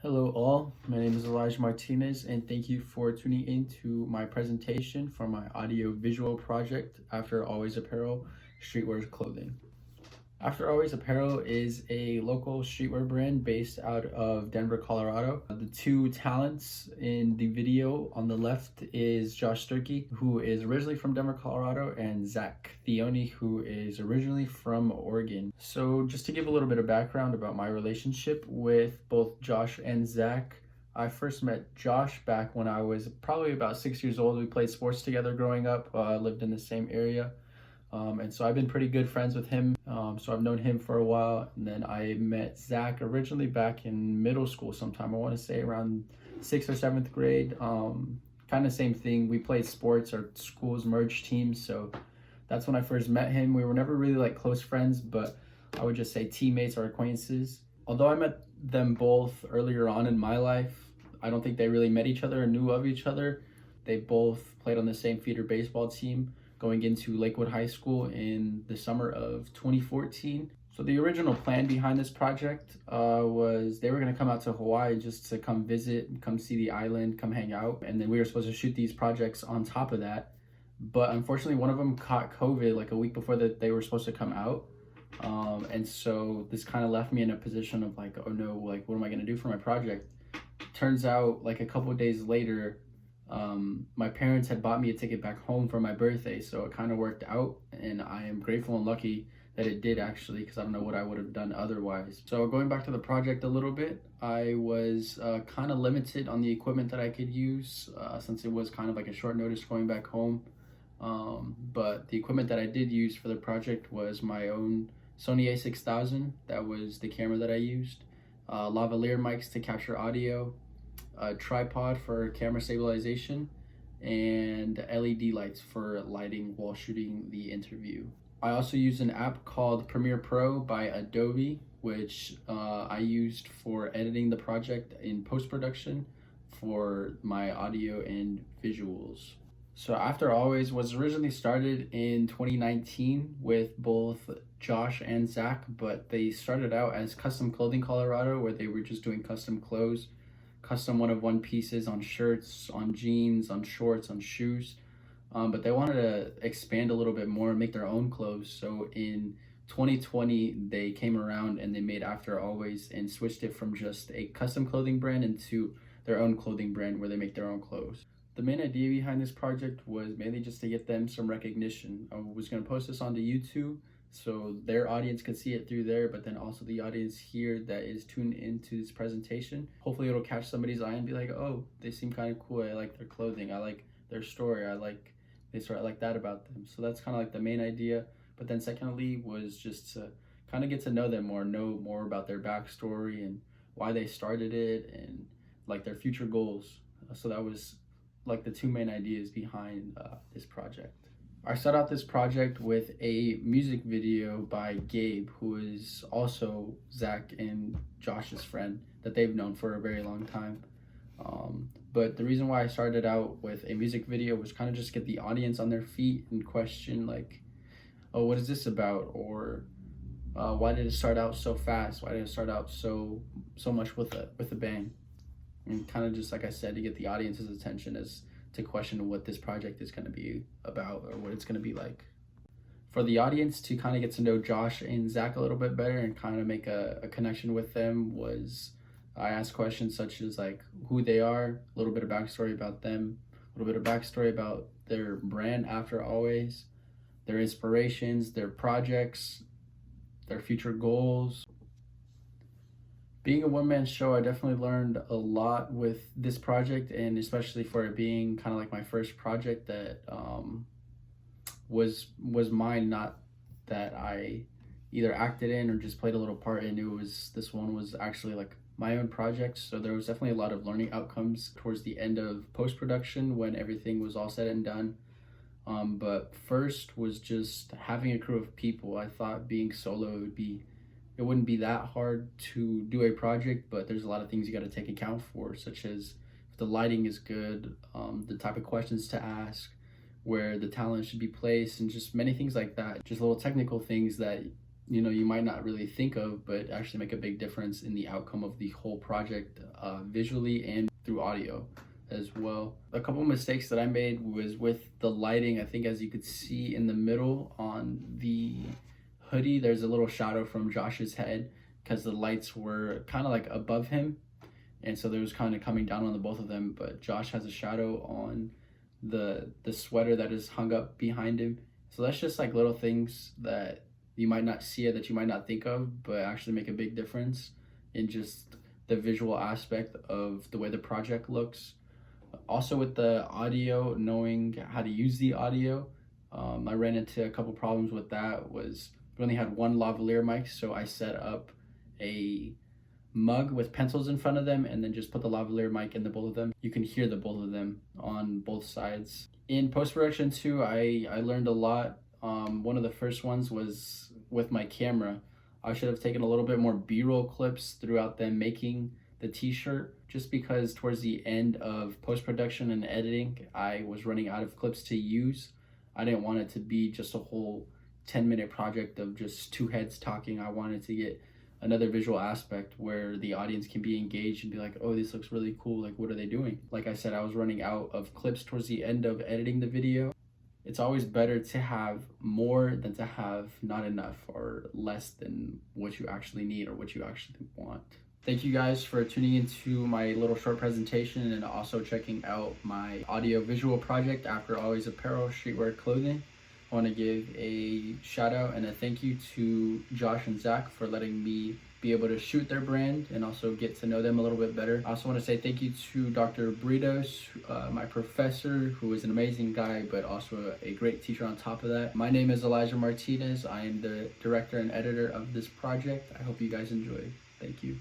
Hello all, my name is Martinez and thank you for tuning in to my presentation for my audio visual project After Always Apparel Streetwear Clothing. After Always Apparel is a local streetwear brand based out of Denver, Colorado. The two talents in the video on the left is Josh Sturkey, who is originally from Denver, Colorado, and Zach Theoni, who is originally from Oregon. So just to give a little bit of background about my relationship with both Josh and Zach, I first met Josh back when I was probably about 6 years old. We played sports together growing up, lived in the same area. And so I've been pretty good friends with him. So I've known him for a while. And then I met Zach originally back in middle school sometime. I want to say around 6th or 7th grade. Kind of same thing. We played sports. Our schools merged teams. So that's when I first met him. We were never really like close friends, but I would just say teammates or acquaintances. Although I met them both earlier on in my life, I don't think they really met each other or knew of each other. They both played on the same feeder baseball team going into Lakewood High School in the summer of 2014. So the original plan behind this project was they were going to come out to Hawaii just to come visit, come see the island, come hang out. And then we were supposed to shoot these projects on top of that. But unfortunately, one of them caught COVID like a week before that they were supposed to come out. And so this kind of left me in a position of like, oh no, like what am I going to do for my project? Turns out like a couple of days later, my parents had bought me a ticket back home for my birthday, so it kind of worked out, and I am grateful and lucky that it did actually, because I don't know what I would have done otherwise. So going back to the project a little bit, I was kind of limited on the equipment that I could use since it was kind of like a short notice going back home. But the equipment that I did use for the project was my own Sony a6000. That was the camera that I used. Lavalier mics to capture audio, a tripod for camera stabilization, and LED lights for lighting while shooting the interview. I also used an app called Premiere Pro by Adobe, which I used for editing the project in post-production for my audio and visuals. So After Always was originally started in 2019 with both Josh and Zach, but they started out as Custom Clothing Colorado, where they were just doing custom clothes, custom one-of-one pieces on shirts, on jeans, on shorts, on shoes. But they wanted to expand a little bit more and make their own clothes. So in 2020, they came around and they made After Always and switched it from just a custom clothing brand into their own clothing brand where they make their own clothes. The main idea behind this project was mainly just to get them some recognition. I was going to post this onto YouTube so their audience could see it through there, but then also the audience here that is tuned into this presentation. Hopefully it'll catch somebody's eye and be like, oh, they seem kind of cool. I like their clothing. I like their story. I like that about them. So that's kind of like the main idea. But then secondly was just to kind of get to know them more, know more about their backstory and why they started it and like their future goals. So that was like the two main ideas behind this project. I started out this project with a music video by Gabe, who is also Zach and Josh's friend that they've known for a very long time. But the reason why I started out with a music video was kind of just get the audience on their feet and question like, oh, what is this about? Or why did it start out so fast? Why did it start out so much with a bang? And kind of just, like I said, to get the audience's attention as to question what this project is going to be about or what it's going to be like. For the audience to kind of get to know Josh and Zach a little bit better and kind of make a connection with them was I asked questions such as like who they are, a little bit of backstory about them, a little bit of backstory about their brand After Always, their inspirations, their projects, their future goals. Being a one-man show, I definitely learned a lot with this project, and especially for it being kind of like my first project that was mine, not that I either acted in or just played a little part in. This one was actually like my own project, so there was definitely a lot of learning outcomes towards the end of post-production when everything was all said and done. But first was just having a crew of people. I thought being solo it wouldn't be that hard to do a project, but there's a lot of things you got to take account for, such as if the lighting is good, the type of questions to ask, where the talent should be placed, and just many things like that. Just little technical things that you might not really think of, but actually make a big difference in the outcome of the whole project, visually and through audio as well. A couple mistakes that I made was with the lighting. I think, as you could see in the middle on the hoodie, there's a little shadow from Josh's head because the lights were kind of like above him, and so there was kind of coming down on the both of them. But Josh has a shadow on the sweater that is hung up behind him. So that's just like little things that you might not see it, that you might not think of, but actually make a big difference in just the visual aspect of the way the project looks. Also with the audio, knowing how to use the audio, I ran into a couple problems with that. Was we only had one lavalier mic, so I set up a mug with pencils in front of them and then just put the lavalier mic in the both of them. You can hear the both of them on both sides. In post-production too, I learned a lot. One of the first ones was with my camera. I should have taken a little bit more B-roll clips throughout them making the t-shirt, just because towards the end of post-production and editing, I was running out of clips to use. I didn't want it to be just a whole 10-minute project of just two heads talking. I wanted to get another visual aspect where the audience can be engaged and be like, oh, this looks really cool, like what are they doing? Like I said, I was running out of clips towards the end of editing the video. It's always better to have more than to have not enough, or less than what you actually need or what you actually want. Thank you guys for tuning into my little short presentation and also checking out my audio visual project, After Always Apparel, Streetwear Clothing. I want to give a shout out and a thank you to Josh and Zach for letting me be able to shoot their brand and also get to know them a little bit better. I also want to say thank you to Dr. Britos, my professor, who is an amazing guy, but also a great teacher on top of that. My name is Elijah Martinez. I am the director and editor of this project. I hope you guys enjoy. Thank you.